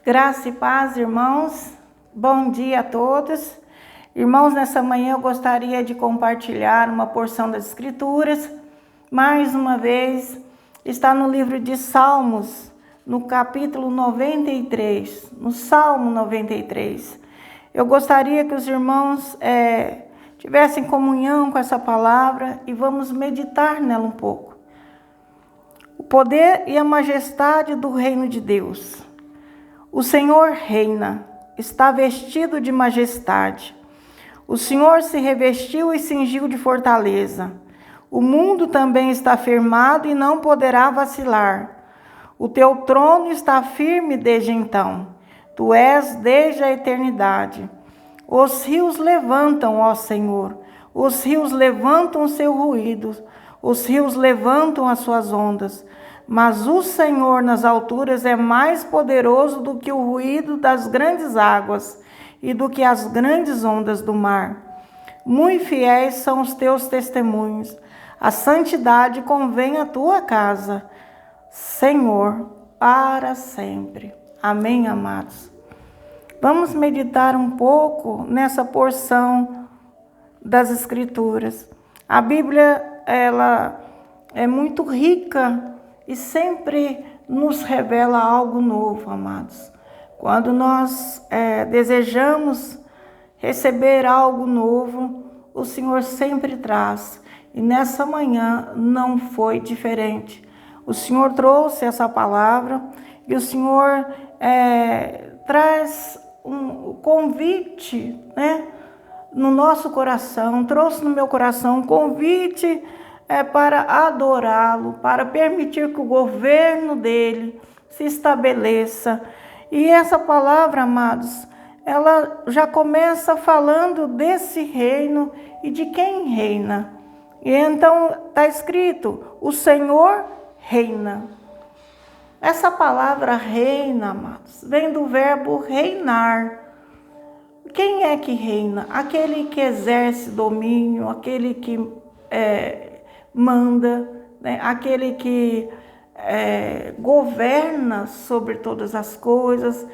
Graça e paz, irmãos. Bom dia a todos. Irmãos, nessa manhã eu gostaria de compartilhar uma porção das Escrituras. Mais uma vez, está no livro de Salmos, no capítulo 93, no Salmo 93. Eu gostaria que os irmãos tivessem comunhão com essa palavra e vamos meditar nela um pouco. O poder e a majestade do reino de Deus. O Senhor reina, está vestido de majestade. O Senhor se revestiu e cingiu de fortaleza. O mundo também está firmado e não poderá vacilar. O teu trono está firme desde então. Tu és desde a eternidade. Os rios levantam, ó Senhor. Os rios levantam o seu ruído. Os rios levantam as suas ondas. Mas o Senhor nas alturas é mais poderoso do que o ruído das grandes águas e do que as grandes ondas do mar. Muito fiéis são os teus testemunhos. A santidade convém à tua casa, Senhor, para sempre. Amém, amados? Vamos meditar um pouco nessa porção das Escrituras. A Bíblia, ela é muito rica e sempre nos revela algo novo, amados. Quando nós desejamos receber algo novo, o Senhor sempre traz. E nessa manhã não foi diferente. O Senhor trouxe essa palavra e o Senhor traz um convite, né, no nosso coração, trouxe no meu coração um convite para adorá-lo, para permitir que o governo dele se estabeleça. E essa palavra, amados, ela já começa falando desse reino e de quem reina. E então está escrito, o Senhor reina. Essa palavra reina, amados, vem do verbo reinar. Quem é que reina? Aquele que exerce domínio, aquele que manda, né? Aquele que governa sobre todas as coisas,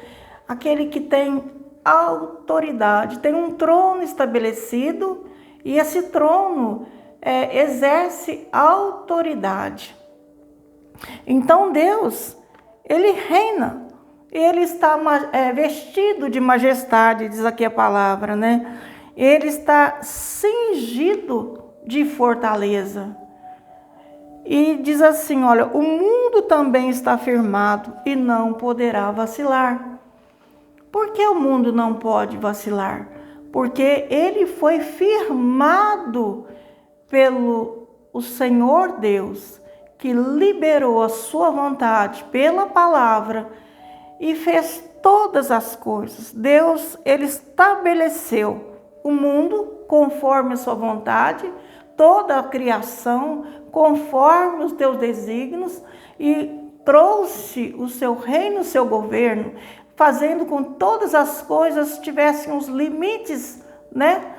aquele que tem autoridade, tem um trono estabelecido e esse trono exerce autoridade. Então Deus, Ele reina, Ele está vestido de majestade, diz aqui a palavra, né? Ele está cingido de fortaleza. E diz assim, olha, o mundo também está firmado e não poderá vacilar. Por que o mundo não pode vacilar? Porque ele foi firmado pelo o Senhor Deus, que liberou a sua vontade pela palavra e fez todas as coisas. Deus, ele estabeleceu o mundo conforme a sua vontade, toda a criação conforme os teus desígnios e trouxe o seu reino, o seu governo, fazendo com que todas as coisas tivessem os limites, né,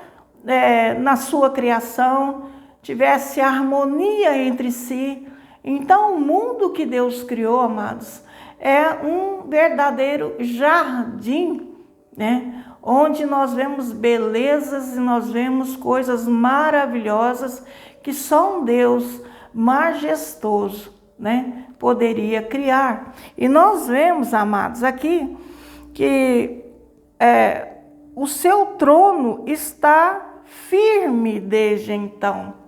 na sua criação, tivesse harmonia entre si. Então o mundo que Deus criou, amados, é um verdadeiro jardim, né? Onde nós vemos belezas e nós vemos coisas maravilhosas que só um Deus majestoso, né, poderia criar. E nós vemos, amados, aqui que o seu trono está firme desde então.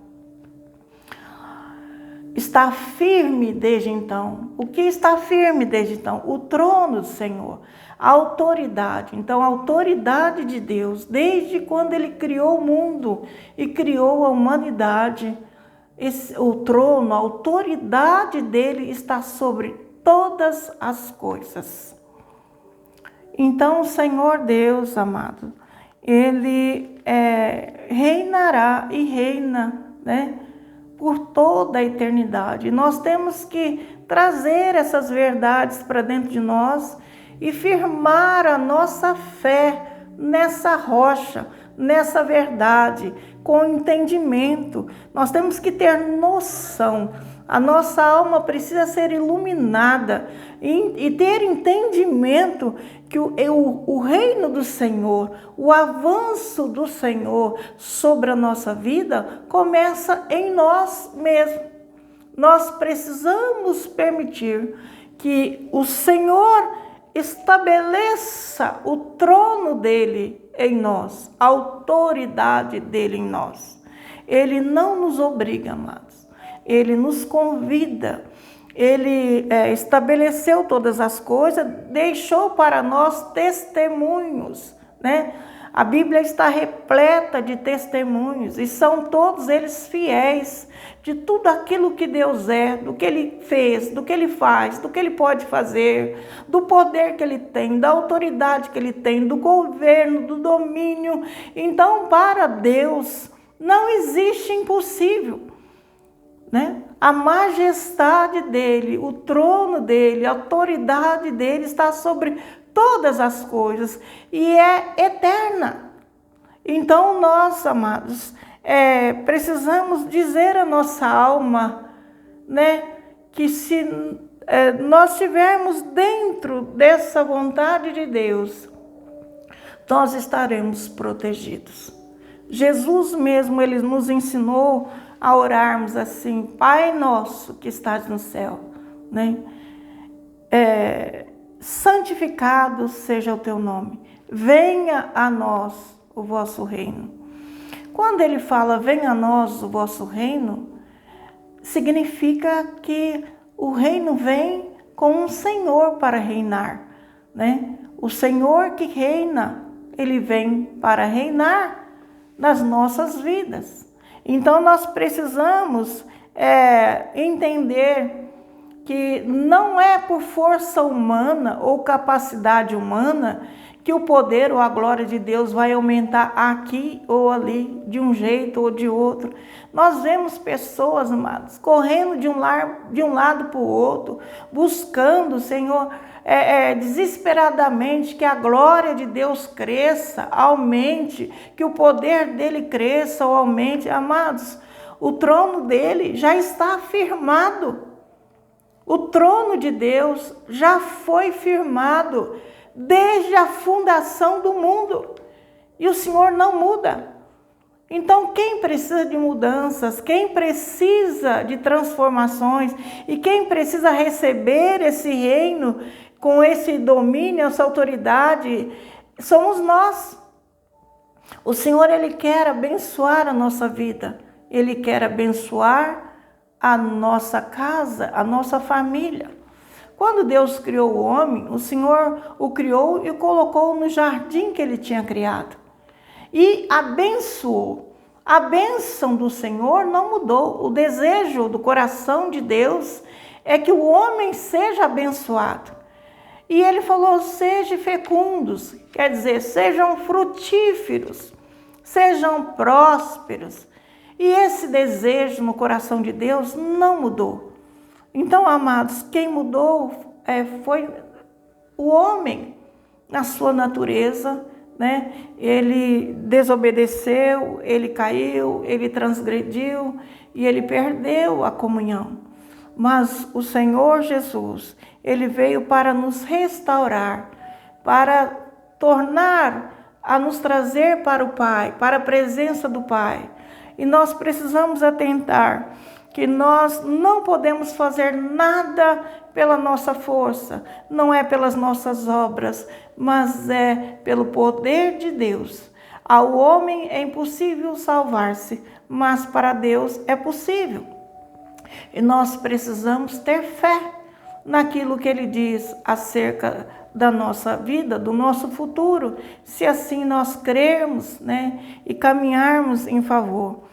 Está firme desde então. O que está firme desde então? O trono do Senhor. A autoridade. Então, a autoridade de Deus, desde quando Ele criou o mundo e criou a humanidade, o trono, a autoridade dele está sobre todas as coisas. Então, o Senhor Deus, amado, Ele reinará e reina, né, por toda a eternidade. Nós temos que trazer essas verdades para dentro de nós e firmar a nossa fé nessa rocha, nessa verdade, com entendimento. Nós temos que ter noção. A nossa alma precisa ser iluminada e ter entendimento que o reino do Senhor, o avanço do Senhor sobre a nossa vida começa em nós mesmos. Nós precisamos permitir que o Senhor estabeleça o trono dele em nós, a autoridade dele em nós. Ele não nos obriga, amados. Ele nos convida. Ele estabeleceu todas as coisas, deixou para nós testemunhos, né? A Bíblia está repleta de testemunhos e são todos eles fiéis de tudo aquilo que Deus é, do que Ele fez, do que Ele faz, do que Ele pode fazer, do poder que Ele tem, da autoridade que Ele tem, do governo, do domínio. Então, para Deus, não existe impossível, né? A majestade dele, o trono dele, a autoridade dele está sobre todas as coisas e é eterna. Então nós, amados, precisamos dizer à nossa alma, né, que se nós estivermos dentro dessa vontade de Deus, nós estaremos protegidos. Jesus mesmo, ele nos ensinou a orarmos assim: Pai nosso que estás no céu, né? Santificado seja o teu nome, venha a nós o vosso reino. Quando ele fala venha a nós o vosso reino, significa que o reino vem com um Senhor para reinar, né? O Senhor que reina, ele vem para reinar nas nossas vidas. Então nós precisamos entender que não é por força humana ou capacidade humana que o poder ou a glória de Deus vai aumentar aqui ou ali, de um jeito ou de outro. Nós vemos pessoas, amados, correndo de um lado para o outro, buscando, Senhor, desesperadamente que a glória de Deus cresça, aumente, que o poder dele cresça ou aumente. Amados, o trono dele já está firmado. O trono de Deus já foi firmado desde a fundação do mundo. E o Senhor não muda. Então, quem precisa de mudanças, quem precisa de transformações e quem precisa receber esse reino com esse domínio, essa autoridade, somos nós. O Senhor, ele quer abençoar a nossa vida. Ele quer abençoar a nossa casa, a nossa família. Quando Deus criou o homem, o Senhor o criou e o colocou no jardim que ele tinha criado. E abençoou. A bênção do Senhor não mudou. O desejo do coração de Deus é que o homem seja abençoado. E ele falou, sejam fecundos, quer dizer, sejam frutíferos, sejam prósperos. E esse desejo no coração de Deus não mudou. Então, amados, quem mudou foi o homem na sua natureza, né? Ele desobedeceu, ele caiu, ele transgrediu e ele perdeu a comunhão. Mas o Senhor Jesus, ele veio para nos restaurar, para nos trazer para o Pai, para a presença do Pai. E nós precisamos atentar que nós não podemos fazer nada pela nossa força, não é pelas nossas obras, mas é pelo poder de Deus. Ao homem é impossível salvar-se, mas para Deus é possível. E nós precisamos ter fé naquilo que Ele diz acerca da nossa vida, do nosso futuro, se assim nós crermos, né, e caminharmos em favor.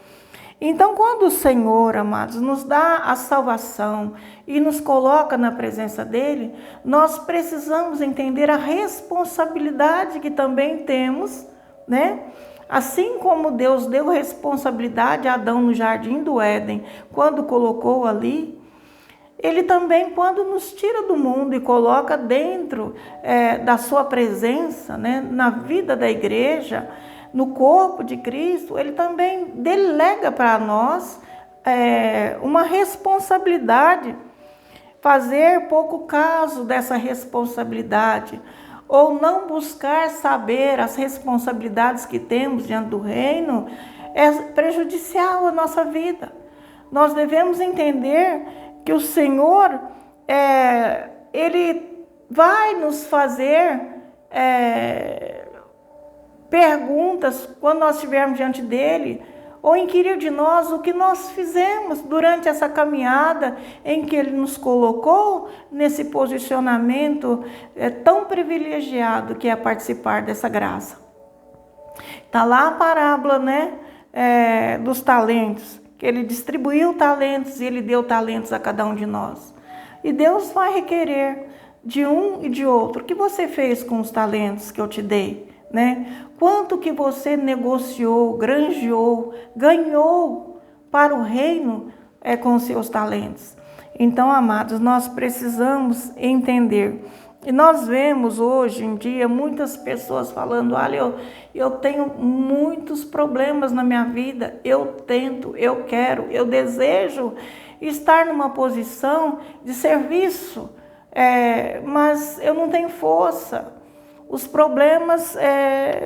Então, quando o Senhor, amados, nos dá a salvação e nos coloca na presença dEle, nós precisamos entender a responsabilidade que também temos, né? Assim como Deus deu responsabilidade a Adão no jardim do Éden, quando colocou ali, Ele também, quando nos tira do mundo e coloca dentro da sua presença, né, na vida da igreja, no corpo de Cristo, ele também delega para nós uma responsabilidade. Fazer pouco caso dessa responsabilidade, ou não buscar saber as responsabilidades que temos diante do reino, é prejudicial à nossa vida. Nós devemos entender que o Senhor, Ele vai nos fazer perguntas quando nós estivermos diante dEle, ou inquirir de nós o que nós fizemos durante essa caminhada em que Ele nos colocou nesse posicionamento tão privilegiado que é participar dessa graça. Está lá a parábola, dos talentos, que Ele distribuiu talentos e Ele deu talentos a cada um de nós. E Deus vai requerer de um e de outro: o que você fez com os talentos que eu te dei? Quanto que você negociou, granjeou, ganhou para o reino com os seus talentos? Então, amados, nós precisamos entender. E nós vemos hoje em dia muitas pessoas falando: olha, eu tenho muitos problemas na minha vida, eu tento, eu quero, eu desejo estar numa posição de serviço, mas eu não tenho força. Os problemas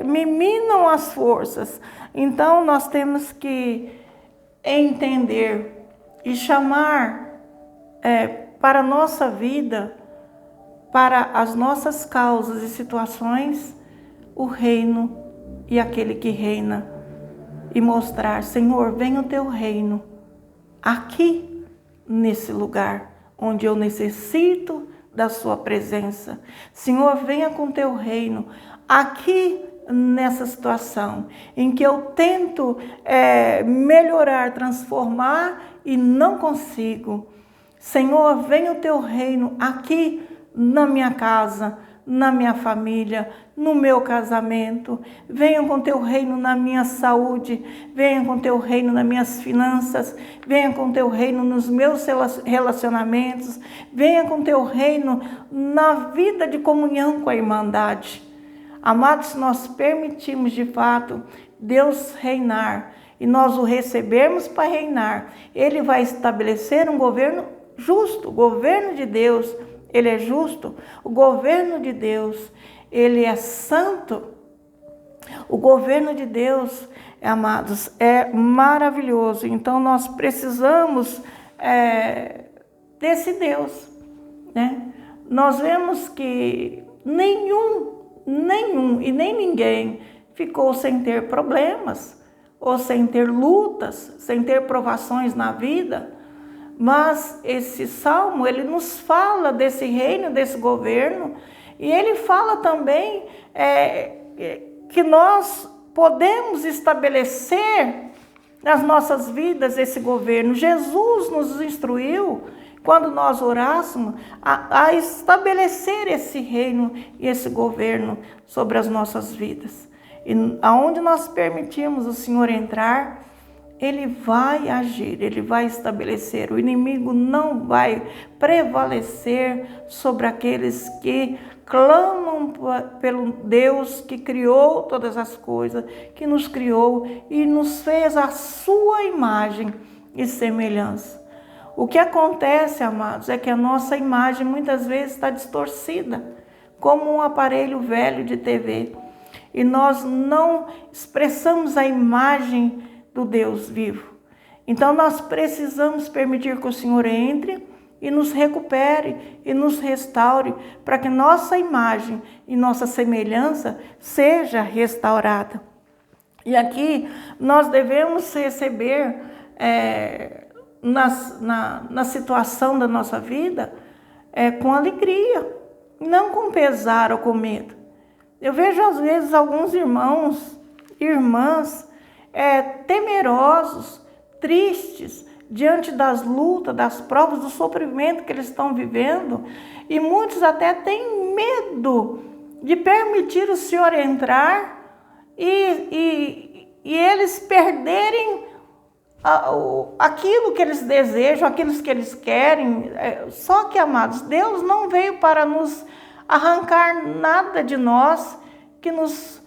me minam as forças. Então, nós temos que entender e chamar para a nossa vida, para as nossas causas e situações, o reino e aquele que reina. E mostrar: Senhor, venha o teu reino aqui, nesse lugar onde eu necessito da sua presença. Senhor, venha com teu reino aqui nessa situação em que eu tento melhorar, transformar e não consigo. Senhor, venha o teu reino aqui na minha casa, na minha família, no meu casamento. Venha com teu reino na minha saúde, venha com teu reino nas minhas finanças, venha com teu reino nos meus relacionamentos, venha com teu reino na vida de comunhão com a Irmandade. Amados, se nós permitirmos de fato Deus reinar e nós o recebermos para reinar, Ele vai estabelecer um governo justo. O governo de Deus, Ele é justo. O governo de Deus, Ele é santo. O governo de Deus, amados, é maravilhoso. Então, nós precisamos desse Deus, Nós vemos que nenhum e nem ninguém ficou sem ter problemas, ou sem ter lutas, sem ter provações na vida. Mas esse salmo, ele nos fala desse reino, desse governo, e ele fala também que nós podemos estabelecer nas nossas vidas esse governo. Jesus nos instruiu, quando nós orássemos, a estabelecer esse reino e esse governo sobre as nossas vidas. E aonde nós permitimos o Senhor entrar, Ele vai agir, Ele vai estabelecer. O inimigo não vai prevalecer sobre aqueles que clamam pelo Deus que criou todas as coisas, que nos criou e nos fez a sua imagem e semelhança. O que acontece, amados, é que a nossa imagem muitas vezes está distorcida, como um aparelho velho de TV. E nós não expressamos a imagem do Deus vivo. Então nós precisamos permitir que o Senhor entre e nos recupere e nos restaure, para que nossa imagem e nossa semelhança seja restaurada. E aqui nós devemos receber na situação da nossa vida com alegria, não com pesar ou com medo. Eu vejo às vezes alguns irmãos e irmãs temerosos, tristes, diante das lutas, das provas, do sofrimento que eles estão vivendo, e muitos até têm medo de permitir o Senhor entrar e eles perderem aquilo que eles desejam, aquilo que eles querem. Só que, amados, Deus não veio para nos arrancar nada de nós que nos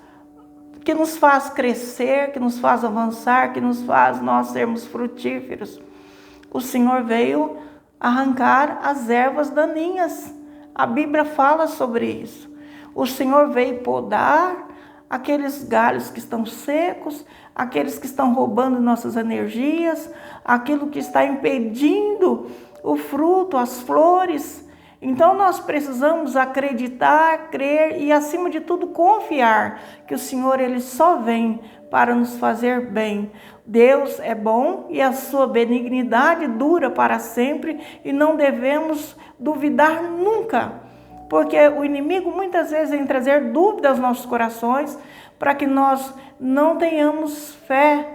que nos faz crescer, que nos faz avançar, que nos faz nós sermos frutíferos. O Senhor veio arrancar as ervas daninhas. A Bíblia fala sobre isso. O Senhor veio podar aqueles galhos que estão secos, aqueles que estão roubando nossas energias, aquilo que está impedindo o fruto, as flores. Então nós precisamos acreditar, crer e, acima de tudo, confiar que o Senhor ele só vem para nos fazer bem. Deus é bom e a sua benignidade dura para sempre e não devemos duvidar nunca, porque o inimigo muitas vezes vem trazer dúvidas aos nossos corações para que nós não tenhamos fé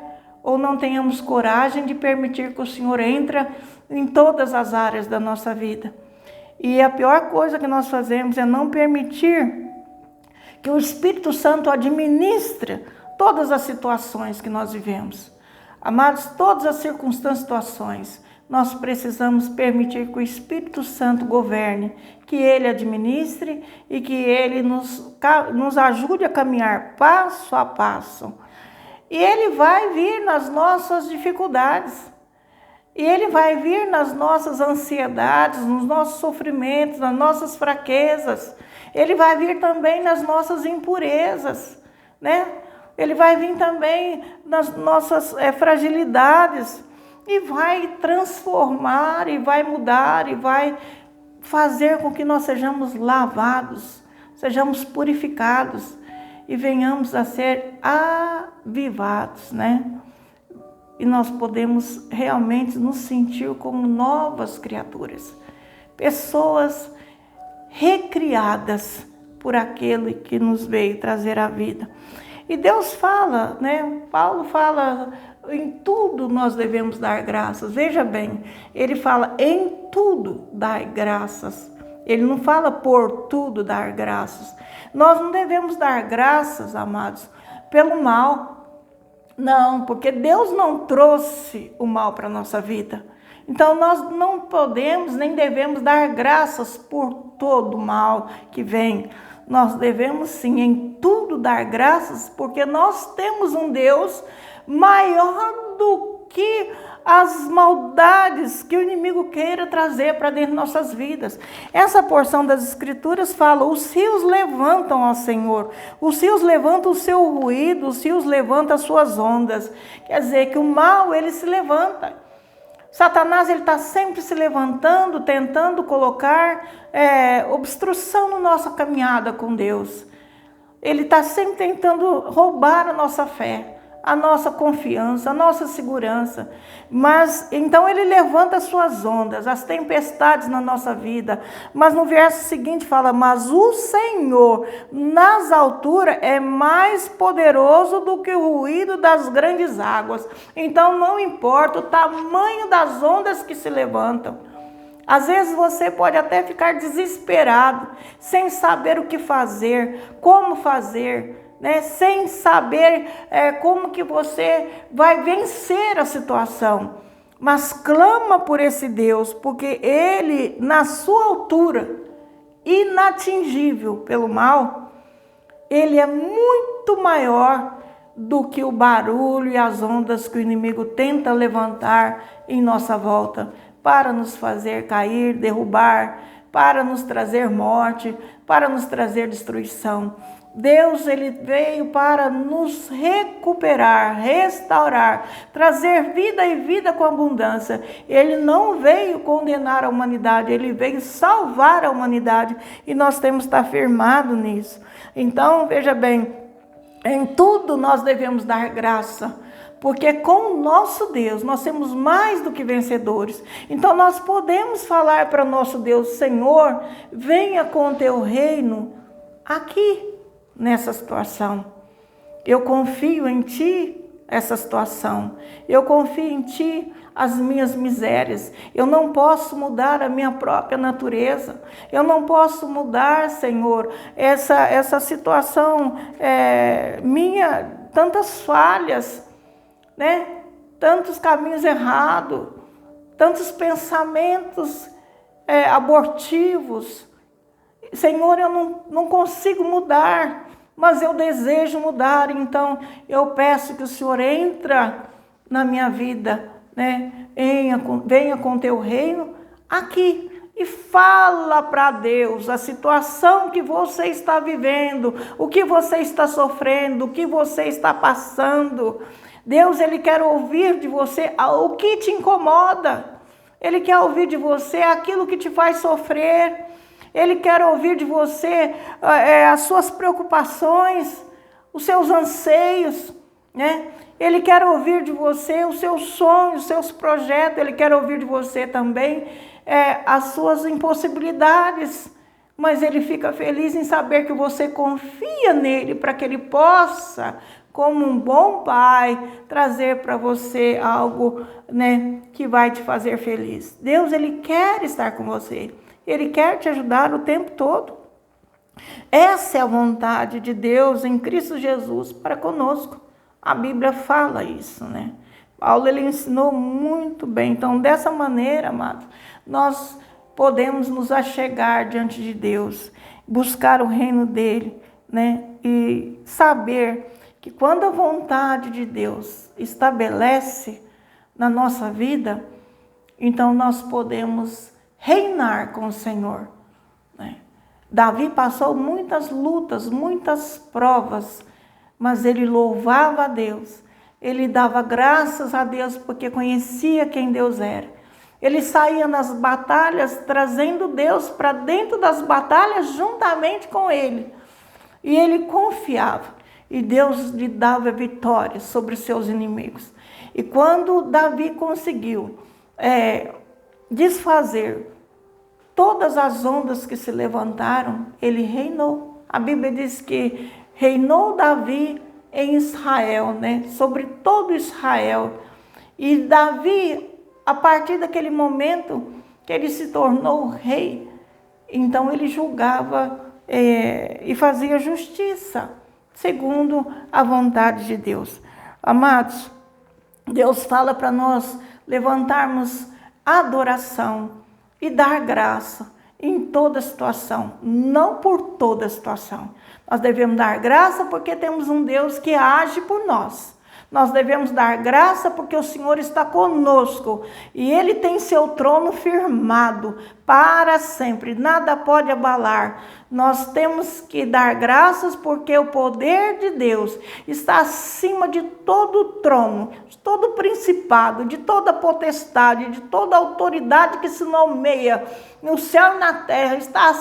ou não tenhamos coragem de permitir que o Senhor entre em todas as áreas da nossa vida. E a pior coisa que nós fazemos é não permitir que o Espírito Santo administre todas as situações que nós vivemos. Amados, todas as circunstâncias, situações, nós precisamos permitir que o Espírito Santo governe, que Ele administre e que Ele nos ajude a caminhar passo a passo. E Ele vai vir nas nossas dificuldades. E Ele vai vir nas nossas ansiedades, nos nossos sofrimentos, nas nossas fraquezas. Ele vai vir também nas nossas impurezas, né? Ele vai vir também nas nossas fragilidades e vai transformar, e vai mudar, e vai fazer com que nós sejamos lavados, sejamos purificados e venhamos a ser avivados, né? E nós podemos realmente nos sentir como novas criaturas, pessoas recriadas por aquele que nos veio trazer a vida. E Deus fala, né? Paulo fala, em tudo nós devemos dar graças. Veja bem, ele fala em tudo dar graças. Ele não fala por tudo dar graças. Nós não devemos dar graças, amados, pelo mal. Não, porque Deus não trouxe o mal para a nossa vida. Então nós não podemos nem devemos dar graças por todo o mal que vem. Nós devemos sim em tudo dar graças, porque nós temos um Deus maior do que as maldades que o inimigo queira trazer para dentro de nossas vidas. Essa porção das Escrituras fala, os rios levantam ao Senhor, os rios levantam o seu ruído, os rios levantam as suas ondas. Quer dizer que o mal, ele se levanta. Satanás ele está sempre se levantando, tentando colocar obstrução na nossa caminhada com Deus. Ele está sempre tentando roubar a nossa fé, a nossa confiança, a nossa segurança. Mas então ele levanta as suas ondas, as tempestades na nossa vida. Mas no verso seguinte fala, mas o Senhor nas alturas é mais poderoso do que o ruído das grandes águas. Então não importa o tamanho das ondas que se levantam. Às vezes você pode até ficar desesperado, sem saber o que fazer, como fazer, né? Sem saber como que você vai vencer a situação. Mas clama por esse Deus, porque Ele, na sua altura, inatingível pelo mal, Ele é muito maior do que o barulho e as ondas que o inimigo tenta levantar em nossa volta, para nos fazer cair, derrubar, para nos trazer morte, para nos trazer destruição. Deus, ele veio para nos recuperar, restaurar, trazer vida e vida com abundância. Ele não veio condenar a humanidade, ele veio salvar a humanidade e nós temos que estar firmados nisso. Então, veja bem, em tudo nós devemos dar graça, porque com o nosso Deus nós temos mais do que vencedores. Então nós podemos falar para o nosso Deus, Senhor, venha com o teu reino aqui nessa situação. Eu confio em ti essa situação. Eu confio em ti as minhas misérias. Eu não posso mudar a minha própria natureza. Eu não posso mudar, Senhor, essa situação minha, tantas falhas, né? Tantos caminhos errados, tantos pensamentos abortivos. Senhor, eu não consigo mudar, mas eu desejo mudar, então eu peço que o Senhor entra na minha vida, né? Venha com teu reino aqui e fala para Deus a situação que você está vivendo, o que você está sofrendo, o que você está passando. Deus, Ele quer ouvir de você o que te incomoda. Ele quer ouvir de você aquilo que te faz sofrer. Ele quer ouvir de você as suas preocupações, os seus anseios, né? Ele quer ouvir de você os seus sonhos, os seus projetos. Ele quer ouvir de você também as suas impossibilidades. Mas Ele fica feliz em saber que você confia nele para que Ele possa, como um bom pai, trazer para você algo, né, que vai te fazer feliz. Deus, Ele quer estar com você. Ele quer te ajudar o tempo todo. Essa é a vontade de Deus em Cristo Jesus para conosco. A Bíblia fala isso, né? Paulo, ele ensinou muito bem. Então, dessa maneira, amados, nós podemos nos achegar diante de Deus, buscar o reino dele, né? E saber que quando a vontade de Deus estabelece na nossa vida, então nós podemos reinar com o Senhor, né? Davi passou muitas lutas, muitas provas, mas ele louvava a Deus, ele dava graças a Deus porque conhecia quem Deus era. Ele saía nas batalhas trazendo Deus para dentro das batalhas juntamente com ele. E ele confiava. E Deus lhe dava vitória sobre os seus inimigos. E quando Davi conseguiu desfazer todas as ondas que se levantaram, ele reinou. A Bíblia diz que reinou Davi em Israel, né? Sobre todo Israel. E Davi, a partir daquele momento que ele se tornou rei, então ele julgava e fazia justiça, segundo a vontade de Deus. Amados, Deus fala para nós levantarmos adoração e dar graça em toda situação, não por toda situação. Nós devemos dar graça porque temos um Deus que age por nós. Nós devemos dar graça porque o Senhor está conosco e Ele tem seu trono firmado para sempre, nada pode abalar. Nós temos que dar graças porque o poder de Deus está acima de todo o trono, de todo o principado, de toda potestade, de toda autoridade que se nomeia no céu e na terra, está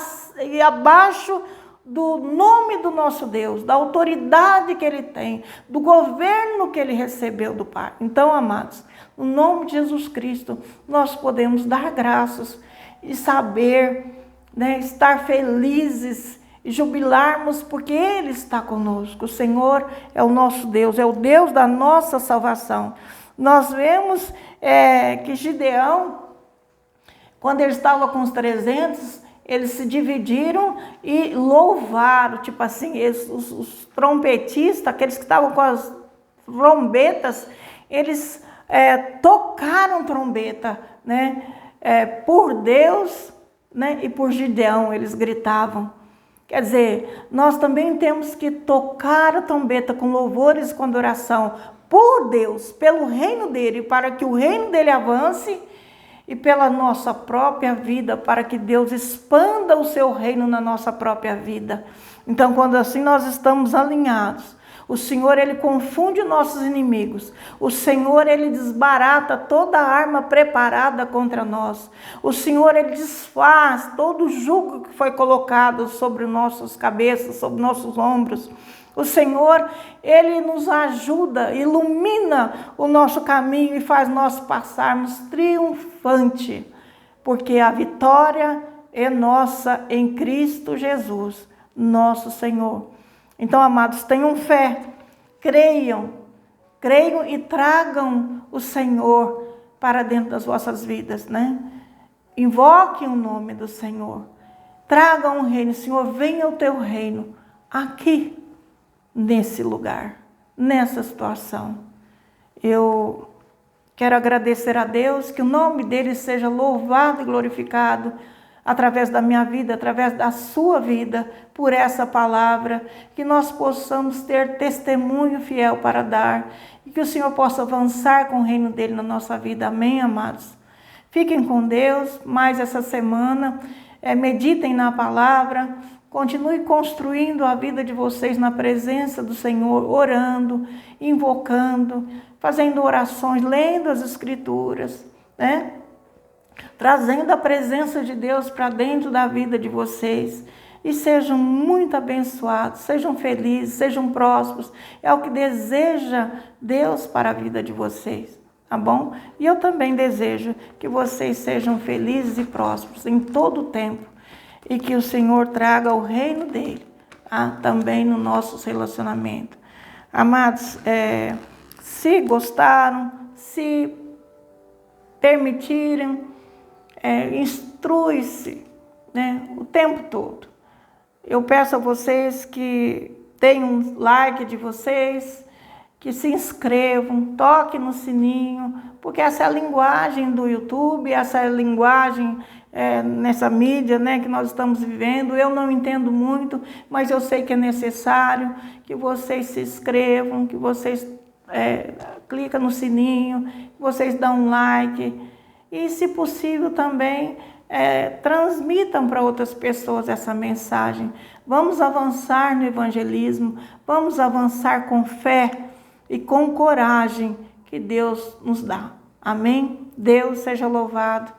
abaixo do nome do nosso Deus, da autoridade que Ele tem, do governo que Ele recebeu do Pai. Então, amados, no nome de Jesus Cristo, nós podemos dar graças e saber, né, estar felizes e jubilarmos porque Ele está conosco. O Senhor é o nosso Deus, é o Deus da nossa salvação. Nós vemos que Gideão, quando ele estava com os 300, eles se dividiram e louvaram, tipo assim, os trompetistas, aqueles que estavam com as trombetas, eles tocaram trombeta, né? Por Deus, né? E por Gideão, eles gritavam. Quer dizer, nós também temos que tocar a trombeta com louvores e com adoração por Deus, pelo reino dele, para que o reino dele avance, e pela nossa própria vida, para que Deus expanda o seu reino na nossa própria vida. Então, quando assim nós estamos alinhados, o Senhor, Ele confunde nossos inimigos. O Senhor, Ele desbarata toda arma preparada contra nós. O Senhor, Ele desfaz todo o jugo que foi colocado sobre nossas cabeças, sobre nossos ombros. O Senhor, Ele nos ajuda, ilumina o nosso caminho e faz nós passarmos triunfante, porque a vitória é nossa em Cristo Jesus, nosso Senhor. Então, amados, tenham fé, creiam e tragam o Senhor para dentro das vossas vidas, né? Invoquem o nome do Senhor, tragam o reino. Senhor, venha o teu reino aqui, nesse lugar, nessa situação. Eu quero agradecer a Deus, que o nome dele seja louvado e glorificado através da minha vida, através da sua vida, por essa palavra, que nós possamos ter testemunho fiel para dar e que o Senhor possa avançar com o reino dele na nossa vida. Amém, amados? Fiquem com Deus mais essa semana, meditem na palavra, continue construindo a vida de vocês na presença do Senhor, orando, invocando, fazendo orações, lendo as Escrituras, né? Trazendo a presença de Deus para dentro da vida de vocês. E sejam muito abençoados, sejam felizes, sejam prósperos. É o que deseja Deus para a vida de vocês, tá bom? E eu também desejo que vocês sejam felizes e prósperos em todo o tempo. E que o Senhor traga o reino dele, também no nosso relacionamento. Amados, se gostaram, se permitirem, instrui-se, né, o tempo todo. Eu peço a vocês que tenham um like de vocês, que se inscrevam, toquem no sininho, porque essa é a linguagem do YouTube, essa é a linguagem nessa mídia, né, que nós estamos vivendo. Eu não entendo muito, mas eu sei que é necessário que vocês se inscrevam, que vocês clicam no sininho, que vocês dão um like e, se possível, também transmitam para outras pessoas essa mensagem. Vamos avançar no evangelismo, vamos avançar com fé e com coragem que Deus nos dá. Amém? Deus seja louvado.